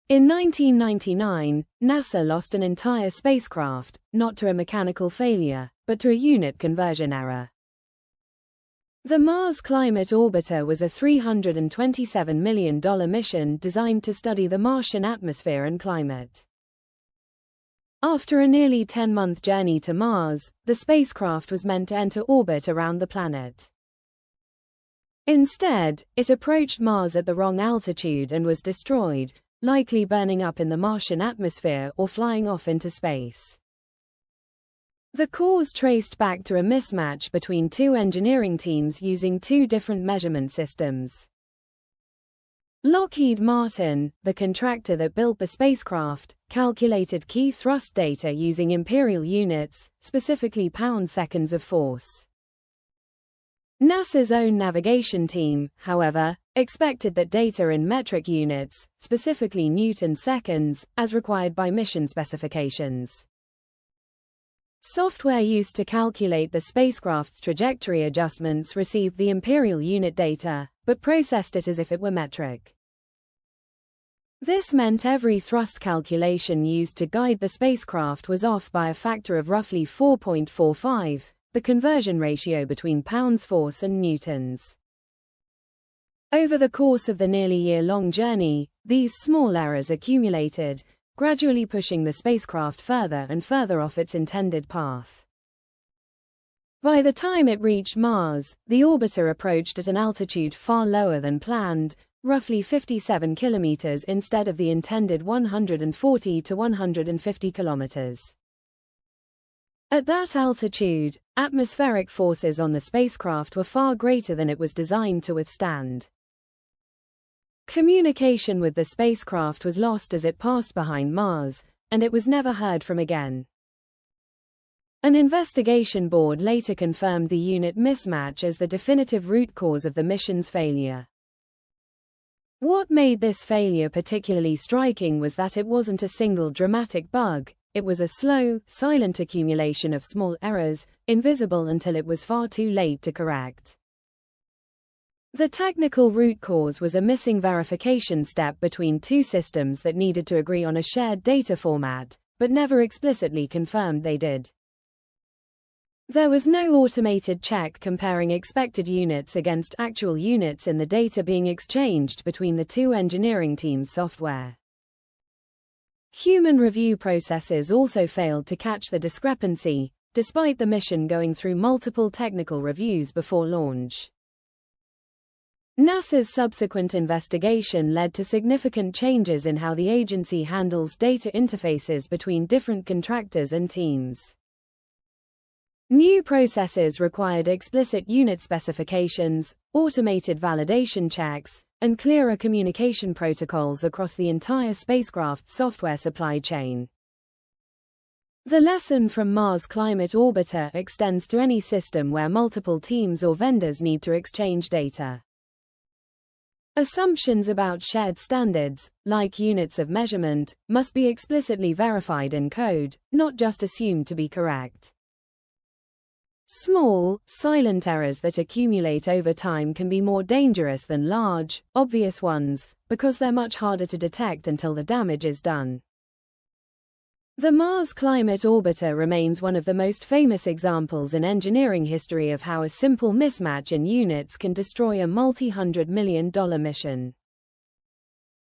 In 1999, NASA lost an entire spacecraft, not to a mechanical failure, but to a unit conversion error. The Mars Climate Orbiter was a $327 million mission designed to study the Martian atmosphere and climate. After a nearly 10-month journey to Mars, the spacecraft was meant to enter orbit around the planet. Instead, it approached Mars at the wrong altitude and was destroyed, likely burning up in the Martian atmosphere or flying off into space. The cause traced back to a mismatch between two engineering teams using two different measurement systems. Lockheed Martin, the contractor that built the spacecraft, calculated key thrust data using imperial units, specifically pound-seconds of force. NASA's own navigation team, however, expected that data in metric units, specifically Newton seconds, as required by mission specifications. Software used to calculate the spacecraft's trajectory adjustments received the imperial unit data, but processed it as if it were metric. This meant every thrust calculation used to guide the spacecraft was off by a factor of roughly 4.45, the conversion ratio between pounds force and newtons. Over the course of the nearly year-long journey, these small errors accumulated, gradually pushing the spacecraft further and further off its intended path. By the time it reached Mars, the orbiter approached at an altitude far lower than planned, roughly 57 kilometers instead of the intended 140 to 150 kilometers. At that altitude, atmospheric forces on the spacecraft were far greater than it was designed to withstand. Communication with the spacecraft was lost as it passed behind Mars, and it was never heard from again. An investigation board later confirmed the unit mismatch as the definitive root cause of the mission's failure. What made this failure particularly striking was that it wasn't a single dramatic bug. It was a slow, silent accumulation of small errors, invisible until it was far too late to correct. The technical root cause was a missing verification step between two systems that needed to agree on a shared data format, but never explicitly confirmed they did. There was no automated check comparing expected units against actual units in the data being exchanged between the two engineering teams' software. Human review processes also failed to catch the discrepancy, despite the mission going through multiple technical reviews before launch. NASA's subsequent investigation led to significant changes in how the agency handles data interfaces between different contractors and teams. New processes required explicit unit specifications, automated validation checks, and clearer communication protocols across the entire spacecraft software supply chain. The lesson from Mars Climate Orbiter extends to any system where multiple teams or vendors need to exchange data. Assumptions about shared standards, like units of measurement, must be explicitly verified in code, not just assumed to be correct. Small, silent errors that accumulate over time can be more dangerous than large, obvious ones, because they're much harder to detect until the damage is done. The Mars Climate Orbiter remains one of the most famous examples in engineering history of how a simple mismatch in units can destroy a multi-$100 million mission.